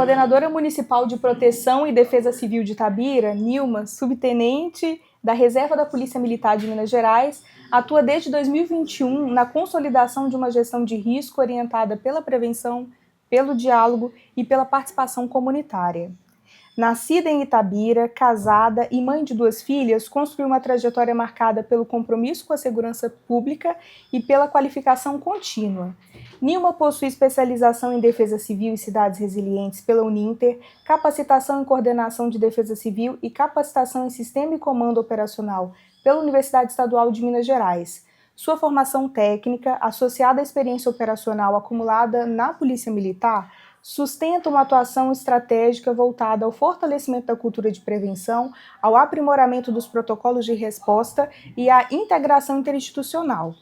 coordenadora municipal de Proteção e Defesa Civil de Itabira, Nilma, subtenente da Reserva da Polícia Militar de Minas Gerais, atua desde 2021 na consolidação de uma gestão de risco orientada pela prevenção, pelo diálogo e pela participação comunitária. Nascida em Itabira, casada e mãe de 2 filhas, construiu uma trajetória marcada pelo compromisso com a segurança pública e pela qualificação contínua. Nilma possui especialização em Defesa Civil e Cidades Resilientes pela Uninter, capacitação em Coordenação de Defesa Civil e capacitação em Sistema e Comando Operacional pela Universidade Estadual de Minas Gerais. Sua formação técnica, associada à experiência operacional acumulada na Polícia Militar, sustenta uma atuação estratégica voltada ao fortalecimento da cultura de prevenção, ao aprimoramento dos protocolos de resposta e à integração interinstitucional.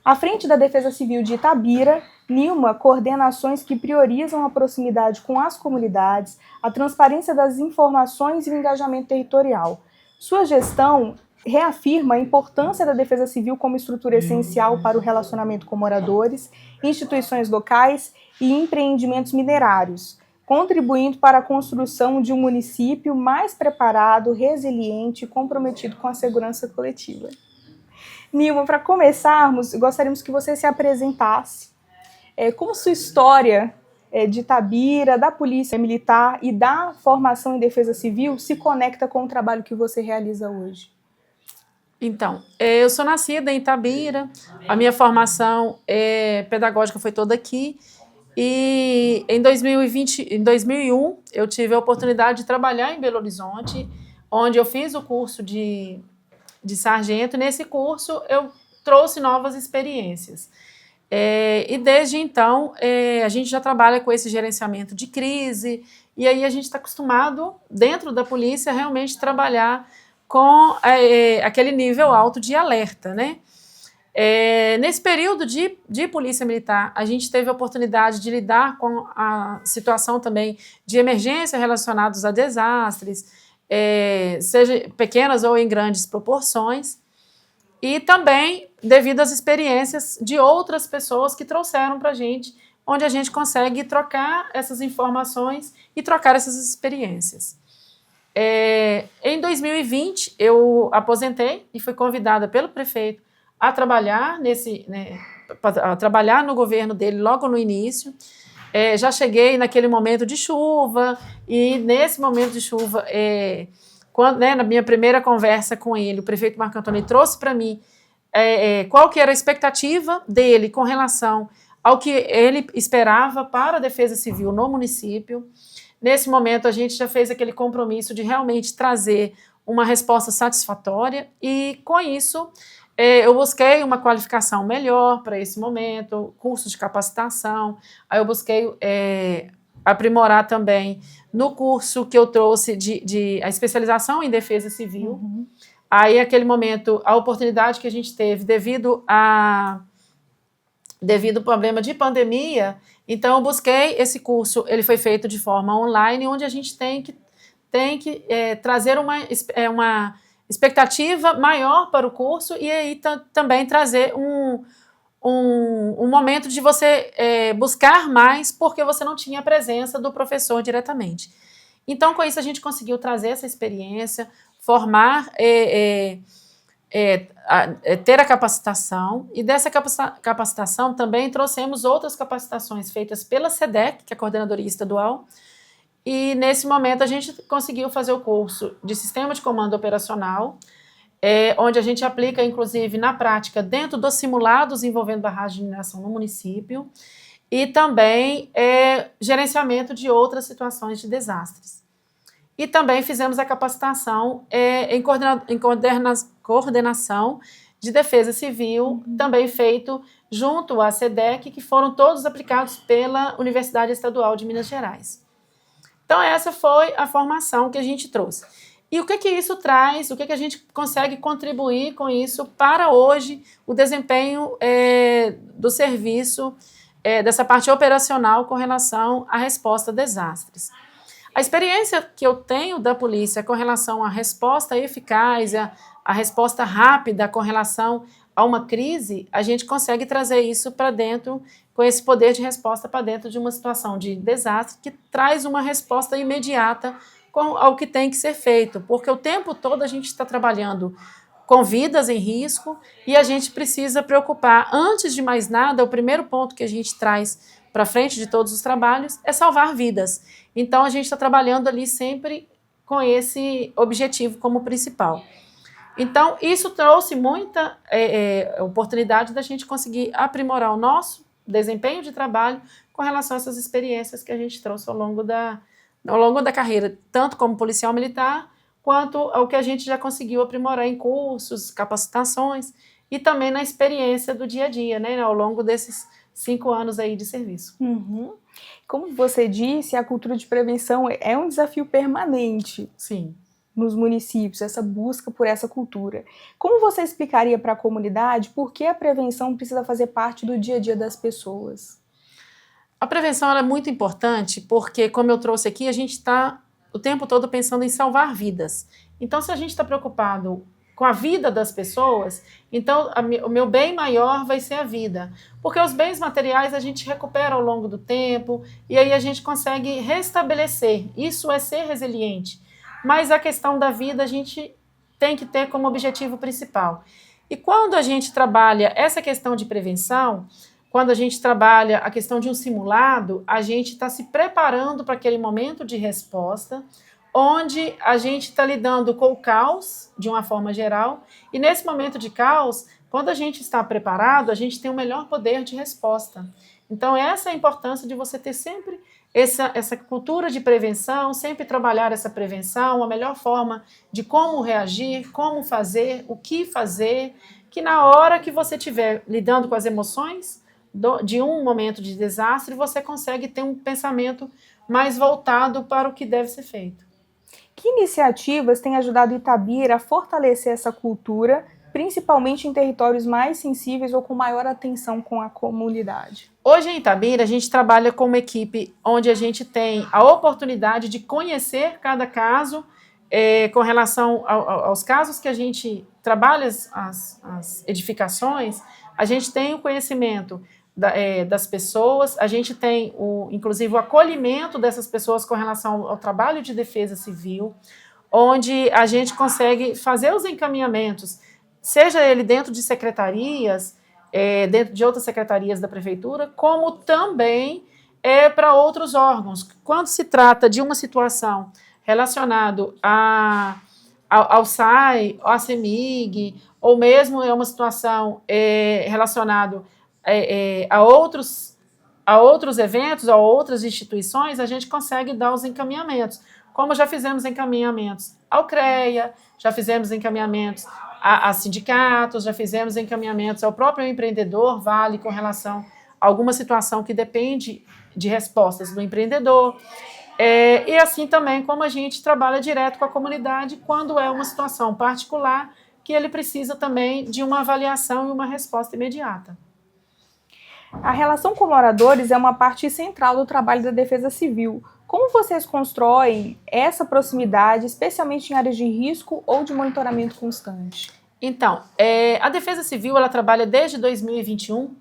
À frente da Defesa Civil de Itabira, Nilma coordena ações que priorizam a proximidade com as comunidades, a transparência das informações e o engajamento territorial. Sua gestão reafirma a importância da Defesa Civil como estrutura essencial para o relacionamento com moradores, instituições locais e empreendimentos minerários, contribuindo para a construção de um município mais preparado, resiliente e comprometido com a segurança coletiva. Nilma, para começarmos, gostaríamos que você se apresentasse. Como sua história de Itabira, da Polícia Militar e da formação em Defesa Civil se conecta com o trabalho que você realiza hoje? Então, eu sou nascida em Itabira, a minha formação pedagógica foi toda aqui, e em 2001 eu tive a oportunidade de trabalhar em Belo Horizonte, onde eu fiz o curso de sargento. Nesse curso eu trouxe novas experiências. E desde então a gente já trabalha com esse gerenciamento de crise, e aí a gente está acostumado, dentro da polícia, realmente trabalhar com aquele nível alto de alerta, né? Nesse período de polícia militar, a gente teve a oportunidade de lidar com a situação também de emergência relacionados a desastres, seja pequenas ou em grandes proporções, e também devido às experiências de outras pessoas que trouxeram para a gente, onde a gente consegue trocar essas informações e trocar essas experiências. Em 2020, eu aposentei e fui convidada pelo prefeito a trabalhar a trabalhar no governo dele logo no início. Já cheguei naquele momento de chuva, e nesse momento de chuva, na minha primeira conversa com ele, o prefeito Marco Antônio trouxe para mim qual que era a expectativa dele com relação ao que ele esperava para a Defesa Civil no município. Nesse momento, a gente já fez aquele compromisso de realmente trazer uma resposta satisfatória, e com isso eu busquei uma qualificação melhor para esse momento, cursos de capacitação. Aí eu busquei aprimorar também no curso que eu trouxe a especialização em Defesa Civil. Uhum. Aí, naquele momento, a oportunidade que a gente teve devido ao problema de pandemia, então eu busquei esse curso. Ele foi feito de forma online, onde a gente tem que trazer uma expectativa maior para o curso, e aí também trazer um momento de você buscar mais, porque você não tinha a presença do professor diretamente. Então, com isso, a gente conseguiu trazer essa experiência, formar, ter a capacitação, e dessa capacitação também trouxemos outras capacitações feitas pela SEDEC, que é a Coordenadoria Estadual, e nesse momento a gente conseguiu fazer o curso de Sistema de Comando Operacional, onde a gente aplica, inclusive, na prática, dentro dos simulados envolvendo barragem de mineração no município, e também gerenciamento de outras situações de desastres. E também fizemos a capacitação em coordenação de defesa civil, também feito junto à SEDEC, que foram todos aplicados pela Universidade Estadual de Minas Gerais. Então, essa foi a formação que a gente trouxe. E o que isso traz, o que a gente consegue contribuir com isso para hoje, o desempenho do serviço, dessa parte operacional com relação à resposta a desastres. A experiência que eu tenho da polícia com relação à resposta eficaz, a resposta rápida com relação a uma crise, a gente consegue trazer isso para dentro, com esse poder de resposta para dentro de uma situação de desastre, que traz uma resposta imediata ao que tem que ser feito, porque o tempo todo a gente está trabalhando com vidas em risco e a gente precisa preocupar, antes de mais nada, o primeiro ponto que a gente traz para frente de todos os trabalhos é salvar vidas. Então a gente está trabalhando ali sempre com esse objetivo como principal. Então, isso trouxe muita oportunidade da gente conseguir aprimorar o nosso desempenho de trabalho com relação a essas experiências que a gente trouxe ao longo da carreira, tanto como policial militar, quanto ao que a gente já conseguiu aprimorar em cursos, capacitações e também na experiência do dia a dia, né, ao longo desses 5 anos aí de serviço. Uhum. Como você disse, a cultura de prevenção é um desafio permanente. Sim. Nos municípios, essa busca por essa cultura. Como você explicaria para a comunidade por que a prevenção precisa fazer parte do dia a dia das pessoas? A prevenção ela é muito importante porque, como eu trouxe aqui, a gente está o tempo todo pensando em salvar vidas. Então, se a gente está preocupado com a vida das pessoas, então o meu bem maior vai ser a vida. Porque os bens materiais a gente recupera ao longo do tempo e aí a gente consegue restabelecer. Isso é ser resiliente. Mas a questão da vida a gente tem que ter como objetivo principal. E quando a gente trabalha essa questão de prevenção, quando a gente trabalha a questão de um simulado, a gente está se preparando para aquele momento de resposta, onde a gente está lidando com o caos, de uma forma geral, e nesse momento de caos, quando a gente está preparado, a gente tem o melhor poder de resposta. Então, essa é a importância de você ter sempre essa cultura de prevenção, sempre trabalhar essa prevenção, a melhor forma de como reagir, como fazer, o que fazer, que na hora que você estiver lidando com as emoções de um momento de desastre, você consegue ter um pensamento mais voltado para o que deve ser feito. Que iniciativas têm ajudado Itabira a fortalecer essa cultura, principalmente em territórios mais sensíveis ou com maior atenção com a comunidade? Hoje em Itabira, a gente trabalha com uma equipe onde a gente tem a oportunidade de conhecer cada caso, com relação aos casos que a gente trabalha as edificações, a gente tem o conhecimento das pessoas, a gente tem, inclusive, o acolhimento dessas pessoas com relação ao trabalho de defesa civil, onde a gente consegue fazer os encaminhamentos, seja ele dentro de secretarias, dentro de outras secretarias da prefeitura, como também para outros órgãos. Quando se trata de uma situação relacionada ao SAI, ao CEMIG, ou mesmo é uma situação relacionada a outros eventos, a outras instituições, a gente consegue dar os encaminhamentos. Como já fizemos encaminhamentos ao CREA, já fizemos encaminhamentos a sindicatos, já fizemos encaminhamentos ao próprio empreendedor, vale com relação a alguma situação que depende de respostas do empreendedor. E assim também como a gente trabalha direto com a comunidade quando é uma situação particular que ele precisa também de uma avaliação e uma resposta imediata. A relação com moradores é uma parte central do trabalho da Defesa Civil. Como vocês constroem essa proximidade, especialmente em áreas de risco ou de monitoramento constante? Então, a Defesa Civil ela trabalha desde 2021.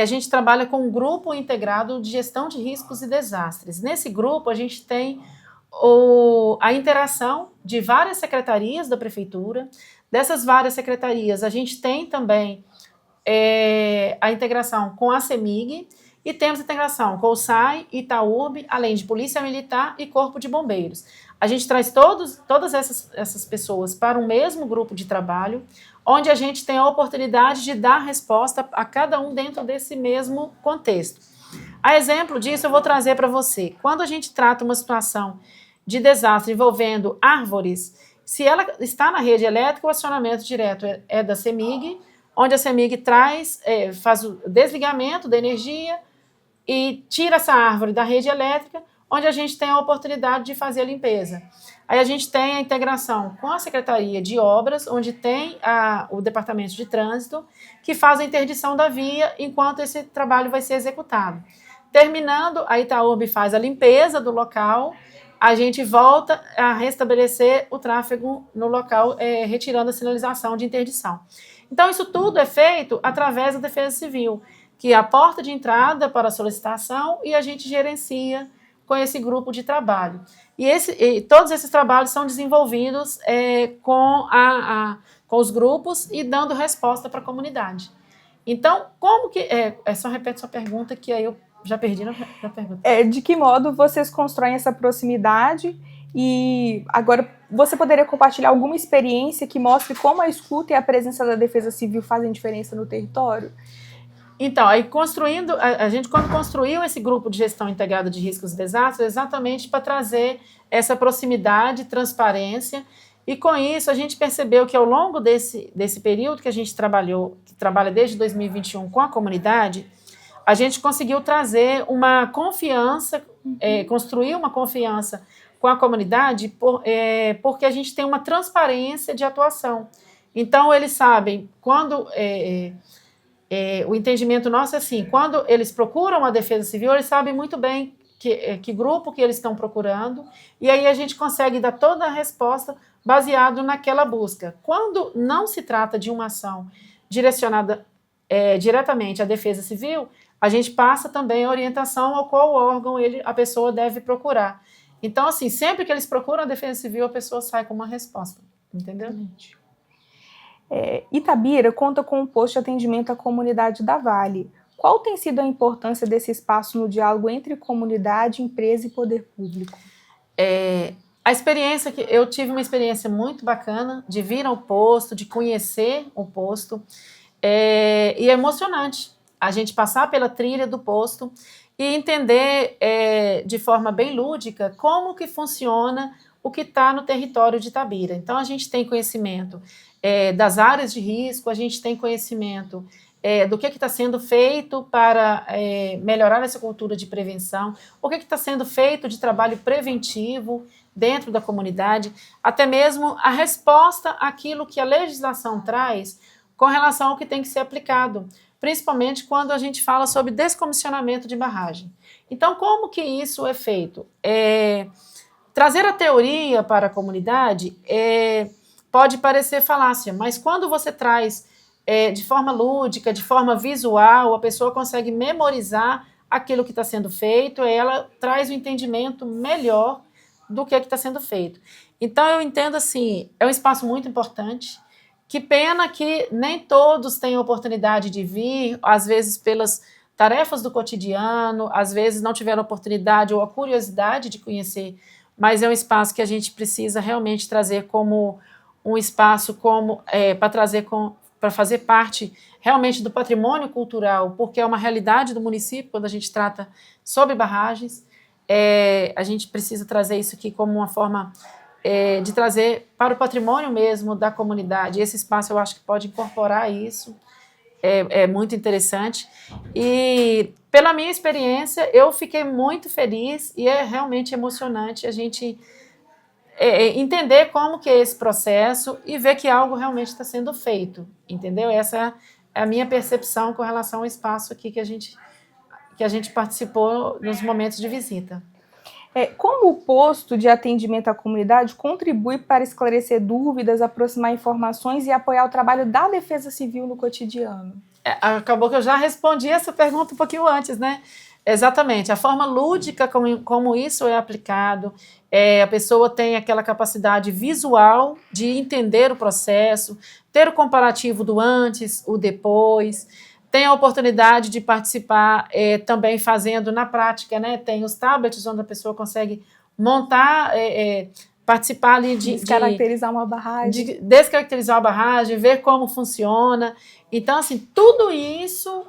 A gente trabalha com um grupo integrado de gestão de riscos e desastres. Nesse grupo, a gente tem a interação de várias secretarias da Prefeitura. Dessas várias secretarias, a gente tem também a integração com a CEMIG e temos integração com o SAI, Itaúrb, além de Polícia Militar e Corpo de Bombeiros. A gente traz todas essas pessoas para um mesmo grupo de trabalho, onde a gente tem a oportunidade de dar resposta a cada um dentro desse mesmo contexto. A exemplo disso, eu vou trazer para você. Quando a gente trata uma situação de desastre envolvendo árvores, se ela está na rede elétrica, o acionamento direto é da CEMIG, onde a CEMIG faz o desligamento da energia e tira essa árvore da rede elétrica, onde a gente tem a oportunidade de fazer a limpeza. Aí a gente tem a integração com a Secretaria de Obras, onde tem o Departamento de Trânsito, que faz a interdição da via enquanto esse trabalho vai ser executado. Terminando, a Itaúrb faz a limpeza do local, a gente volta a restabelecer o tráfego no local, retirando a sinalização de interdição. Então, isso tudo é feito através da Defesa Civil, que é a porta de entrada para a solicitação e a gente gerencia com esse grupo de trabalho. E todos esses trabalhos são desenvolvidos com os grupos e dando resposta para a comunidade. Então, como que... só repete sua pergunta, que aí eu já perdi na pergunta. De que modo vocês constroem essa proximidade? E agora, você poderia compartilhar alguma experiência que mostre como a escuta e a presença da Defesa Civil fazem diferença no território? Então, aí a gente quando construiu esse grupo de gestão integrada de riscos e desastres, exatamente para trazer essa proximidade, transparência, e com isso a gente percebeu que ao longo desse período que a gente trabalha desde 2021 com a comunidade, a gente conseguiu trazer uma confiança, construir uma confiança com a comunidade, porque a gente tem uma transparência de atuação. Então, eles sabem quando... o entendimento nosso é assim, quando eles procuram a Defesa Civil, eles sabem muito bem que grupo que eles estão procurando, e aí a gente consegue dar toda a resposta baseado naquela busca. Quando não se trata de uma ação direcionada diretamente à Defesa Civil, a gente passa também a orientação ao qual órgão a pessoa deve procurar. Então, assim, sempre que eles procuram a Defesa Civil, a pessoa sai com uma resposta, entendeu? Itabira conta com um posto de atendimento à comunidade da Vale. Qual tem sido a importância desse espaço no diálogo entre comunidade, empresa e poder público? A experiência eu tive uma experiência muito bacana de vir ao posto, de conhecer o posto, e é emocionante a gente passar pela trilha do posto e entender de forma bem lúdica como que funciona o que está no território de Itabira. Então, a gente tem conhecimento das áreas de risco, a gente tem conhecimento do que está sendo feito para melhorar essa cultura de prevenção, o que está sendo feito de trabalho preventivo dentro da comunidade, até mesmo a resposta àquilo que a legislação traz com relação ao que tem que ser aplicado, principalmente quando a gente fala sobre descomissionamento de barragem. Então, como que isso é feito? Trazer a teoria para a comunidade pode parecer falácia, mas quando você traz de forma lúdica, de forma visual, a pessoa consegue memorizar aquilo que está sendo feito, ela traz um entendimento melhor do que está sendo feito. Então, eu entendo assim, é um espaço muito importante, que pena que nem todos têm a oportunidade de vir, às vezes pelas tarefas do cotidiano, às vezes não tiveram a oportunidade ou a curiosidade de conhecer, mas é um espaço que a gente precisa realmente trazer como um espaço para fazer parte realmente do patrimônio cultural, porque é uma realidade do município quando a gente trata sobre barragens. A gente precisa trazer isso aqui como uma forma de trazer para o patrimônio mesmo da comunidade. Esse espaço eu acho que pode incorporar isso, é muito interessante. E pela minha experiência, eu fiquei muito feliz e é realmente emocionante a gente entender como que é esse processo e ver que algo realmente está sendo feito, entendeu? Essa é a minha percepção com relação ao espaço aqui que a gente participou nos momentos de visita. Como o posto de atendimento à comunidade contribui para esclarecer dúvidas, aproximar informações e apoiar o trabalho da Defesa Civil no cotidiano? Acabou que eu já respondi essa pergunta um pouquinho antes, né? Exatamente, a forma lúdica como isso é aplicado, a pessoa tem aquela capacidade visual de entender o processo, ter o comparativo do antes, o depois, tem a oportunidade de participar também fazendo na prática, né? Tem os tablets onde a pessoa consegue montar, participar ali descaracterizar uma barragem. De descaracterizar a barragem, ver como funciona. Então, assim, tudo isso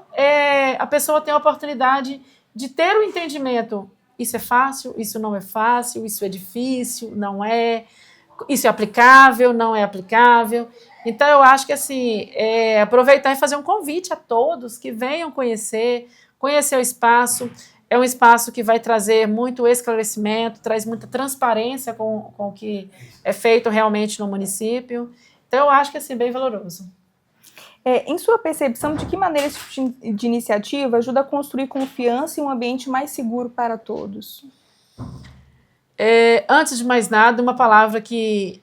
a pessoa tem a oportunidade de ter um entendimento. Isso é fácil, isso não é fácil, isso é difícil, não é, isso é aplicável, não é aplicável. Então, eu acho que assim, aproveitar e fazer um convite a todos que venham conhecer o espaço. É um espaço que vai trazer muito esclarecimento, traz muita transparência com o que é feito realmente no município. Então, eu acho que é assim, bem valoroso. Em sua percepção, de que maneira esse tipo de iniciativa ajuda a construir confiança e um ambiente mais seguro para todos? Antes de mais nada, uma palavra que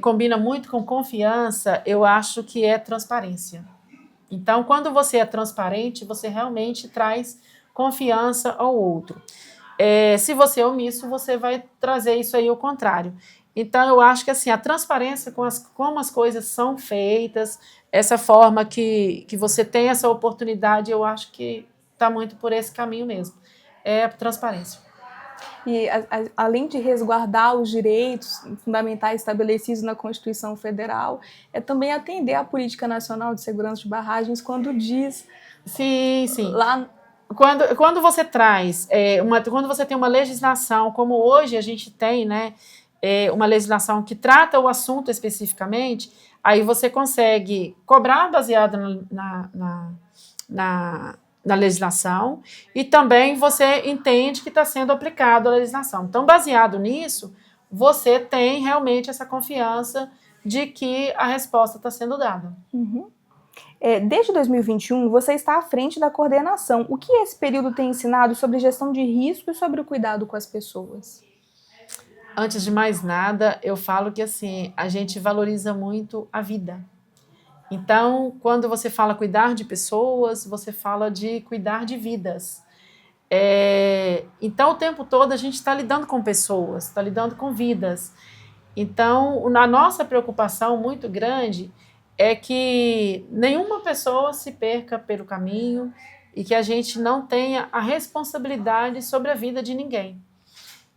combina muito com confiança, eu acho que é transparência. Então, quando você é transparente, você realmente traz confiança ao outro. Se você é omisso, você vai trazer isso aí ao contrário. Então, eu acho que assim, a transparência como as coisas são feitas, essa forma que você tem essa oportunidade, eu acho que está muito por esse caminho mesmo. É a transparência. E além de resguardar os direitos fundamentais estabelecidos na Constituição Federal, é também atender à Política Nacional de Segurança de Barragens quando diz... Sim. Lá... Quando você traz, quando você tem uma legislação, como hoje a gente tem, né, uma legislação que trata o assunto especificamente, aí você consegue cobrar baseado na legislação e também você entende que está sendo aplicado a legislação. Então, baseado nisso, você tem realmente essa confiança de que a resposta está sendo dada. Uhum. Desde 2021, você está à frente da coordenação. O que esse período tem ensinado sobre gestão de risco e sobre o cuidado com as pessoas? Antes de mais nada, eu falo que assim, a gente valoriza muito a vida. Então, quando você fala cuidar de pessoas, você fala de cuidar de vidas. Então, o tempo todo a gente está lidando com pessoas, está lidando com vidas. Então, a nossa preocupação muito grande é que nenhuma pessoa se perca pelo caminho e que a gente não tenha a responsabilidade sobre a vida de ninguém.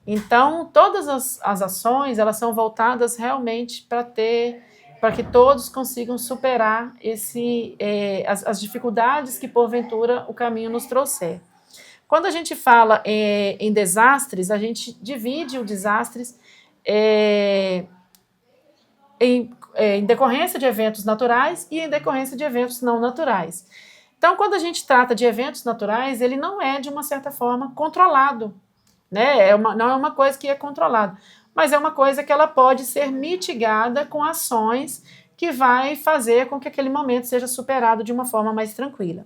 Então, todas as ações, elas são voltadas realmente para que todos consigam superar as dificuldades que, porventura, o caminho nos trouxer. Quando a gente fala em desastres, a gente divide os desastres em decorrência de eventos naturais e em decorrência de eventos não naturais. Então, quando a gente trata de eventos naturais, ele não é, de uma certa forma, controlado, né? Não é uma coisa que é controlada, mas é uma coisa que ela pode ser mitigada com ações que vai fazer com que aquele momento seja superado de uma forma mais tranquila.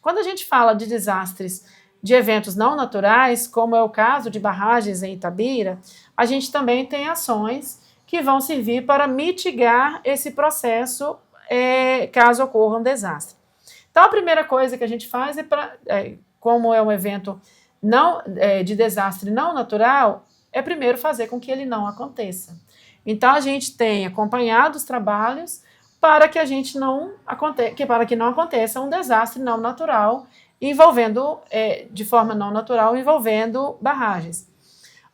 Quando a gente fala de desastres de eventos não naturais, como é o caso de barragens em Itabira, a gente também tem ações que vão servir para mitigar esse processo caso ocorra um desastre. Então, a primeira coisa que a gente faz como é um evento de desastre não natural, é primeiro fazer com que ele não aconteça. Então, a gente tem acompanhado os trabalhos para que para que não aconteça um desastre não natural envolvendo, de forma não natural, envolvendo barragens.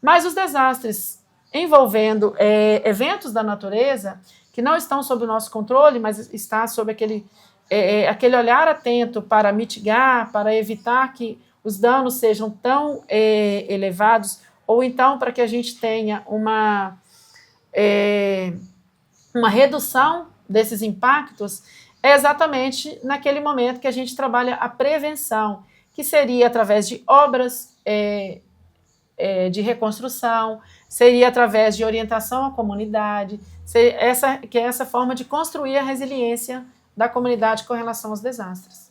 Mas os desastres envolvendo eventos da natureza que não estão sob o nosso controle, mas está sob aquele olhar atento para mitigar, para evitar que os danos sejam tão elevados, ou então para que a gente tenha uma redução desses impactos, é exatamente naquele momento que a gente trabalha a prevenção, que seria através de obras de reconstrução, seria através de orientação à comunidade, que é essa forma de construir a resiliência da comunidade com relação aos desastres.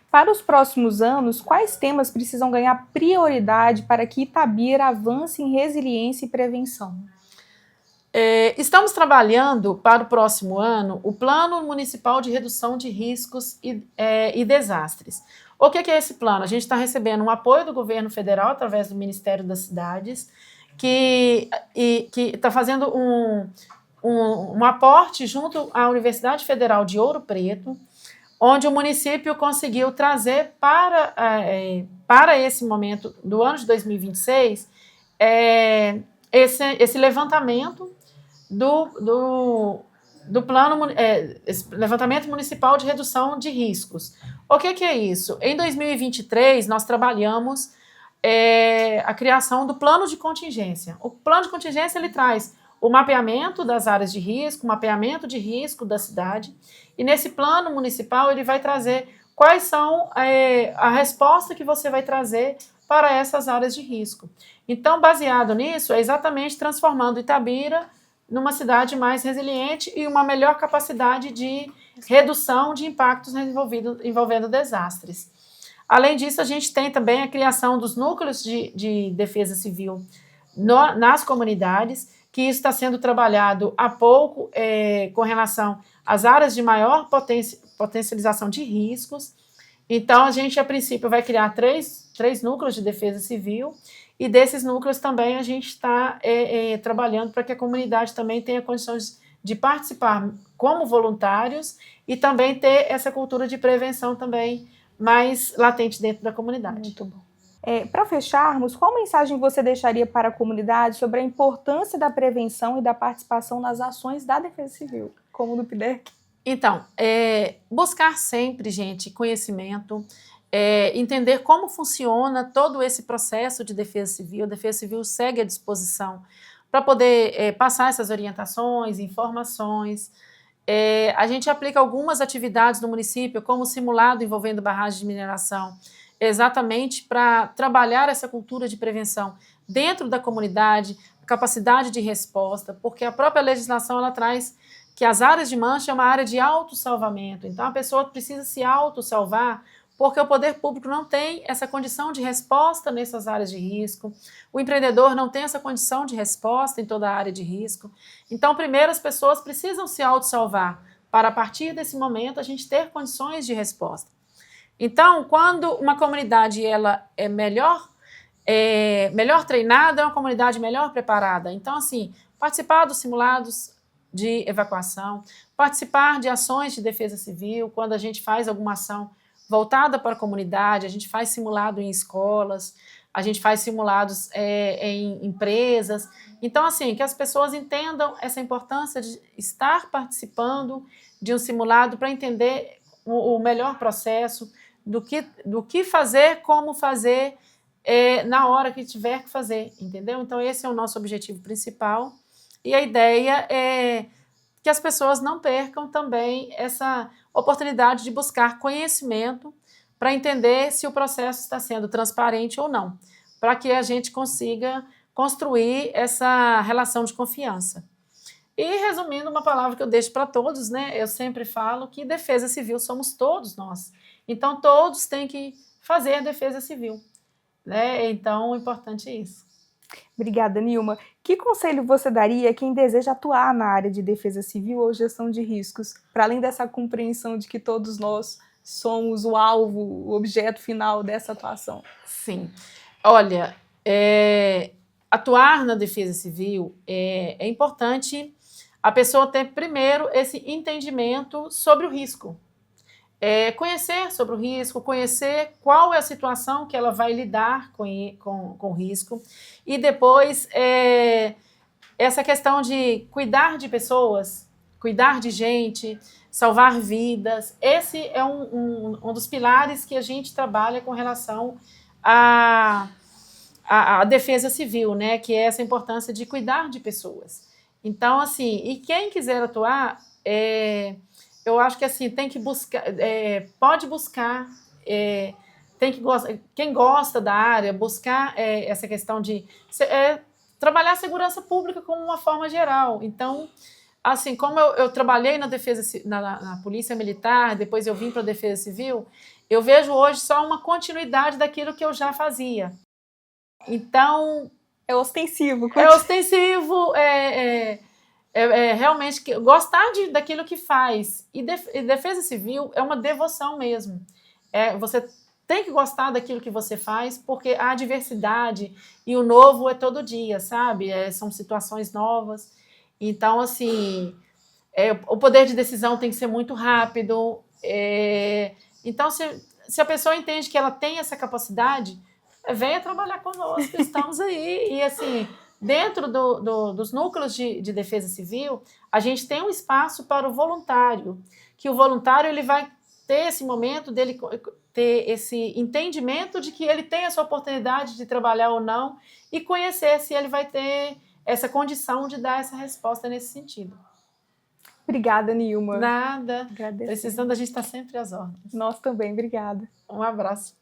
Para os próximos anos, quais temas precisam ganhar prioridade para que Itabira avance em resiliência e prevenção? Estamos trabalhando para o próximo ano o Plano Municipal de Redução de Riscos e Desastres. O que é esse plano? A gente está recebendo um apoio do governo federal através do Ministério das Cidades, que está fazendo um aporte junto à Universidade Federal de Ouro Preto, onde o município conseguiu trazer para esse momento do ano de 2026 esse levantamento do plano, esse levantamento municipal de redução de riscos. O que é isso? Em 2023, nós trabalhamos a criação do plano de contingência. O plano de contingência, ele traz o mapeamento das áreas de risco, o mapeamento de risco da cidade, e nesse plano municipal ele vai trazer quais são a resposta que você vai trazer para essas áreas de risco. Então, baseado nisso, é exatamente transformando Itabira numa cidade mais resiliente e uma melhor capacidade de redução de impactos envolvendo desastres. Além disso, a gente tem também a criação dos núcleos de defesa civil nas comunidades, que isso está sendo trabalhado há pouco com relação às áreas de maior potencialização de riscos. Então, a gente, a princípio, vai criar três núcleos de defesa civil, e desses núcleos também a gente está trabalhando para que a comunidade também tenha condições de participar como voluntários e também ter essa cultura de prevenção também mais latente dentro da comunidade. Muito bom. Para fecharmos, qual mensagem você deixaria para a comunidade sobre a importância da prevenção e da participação nas ações da Defesa Civil, como no PIDEC? Então, buscar sempre, gente, conhecimento, entender como funciona todo esse processo de defesa civil. A Defesa Civil segue à disposição para poder passar essas orientações, informações. A gente aplica algumas atividades no município, como o simulado envolvendo barragem de mineração, exatamente para trabalhar essa cultura de prevenção dentro da comunidade, capacidade de resposta, porque a própria legislação ela traz que as áreas de mancha é uma área de autossalvamento. Então, a pessoa precisa se autossalvar porque o poder público não tem essa condição de resposta nessas áreas de risco, o empreendedor não tem essa condição de resposta em toda a área de risco. Então, primeiro, as pessoas precisam se autossalvar para, a partir desse momento, a gente ter condições de resposta. Então, quando uma comunidade ela é melhor treinada, é uma comunidade melhor preparada. Então, assim, participar dos simulados de evacuação, participar de ações de defesa civil, quando a gente faz alguma ação voltada para a comunidade, a gente faz simulado em escolas, a gente faz simulados em empresas. Então, assim, que as pessoas entendam essa importância de estar participando de um simulado para entender o melhor processo, do que fazer, como fazer, na hora que tiver que fazer, entendeu? Então, esse é o nosso objetivo principal. E a ideia é que as pessoas não percam também essa oportunidade de buscar conhecimento para entender se o processo está sendo transparente ou não, para que a gente consiga construir essa relação de confiança. E, resumindo, uma palavra que eu deixo para todos, né? Eu sempre falo que defesa civil somos todos nós. Então, todos têm que fazer a defesa civil, né? Então, o importante é isso. Obrigada, Nilma. Que conselho você daria a quem deseja atuar na área de defesa civil ou gestão de riscos, para além dessa compreensão de que todos nós somos o alvo, o objeto final dessa atuação? Sim. Olha, atuar na defesa civil é importante a pessoa ter primeiro esse entendimento sobre o risco. Conhecer sobre o risco, conhecer qual é a situação que ela vai lidar com o risco, e depois essa questão de cuidar de pessoas, cuidar de gente, salvar vidas. Esse é um dos pilares que a gente trabalha com relação à defesa civil, né? Que é essa importância de cuidar de pessoas. Então, assim, e quem quiser atuar, eu acho que assim, tem que buscar, pode buscar, quem gosta da área, buscar essa questão de trabalhar a segurança pública como uma forma geral. Então, assim, como eu trabalhei na defesa, na Polícia Militar, depois eu vim para a Defesa Civil, eu vejo hoje só uma continuidade daquilo que eu já fazia. Então... É ostensivo. É ostensivo, realmente gostar daquilo que faz. E defesa civil é uma devoção mesmo. Você tem que gostar daquilo que você faz, porque a diversidade e o novo é todo dia, sabe? São situações novas. Então, assim, o poder de decisão tem que ser muito rápido. Então, se a pessoa entende que ela tem essa capacidade, venha trabalhar conosco, estamos aí. E, assim, dentro dos núcleos de defesa civil, a gente tem um espaço para o voluntário, que o voluntário ele vai ter esse momento dele ter esse entendimento de que ele tem essa oportunidade de trabalhar ou não e conhecer se ele vai ter essa condição de dar essa resposta nesse sentido. Obrigada, Nilma. Nada. Precisando, a gente está sempre às ordens. Nós também, obrigada. Um abraço.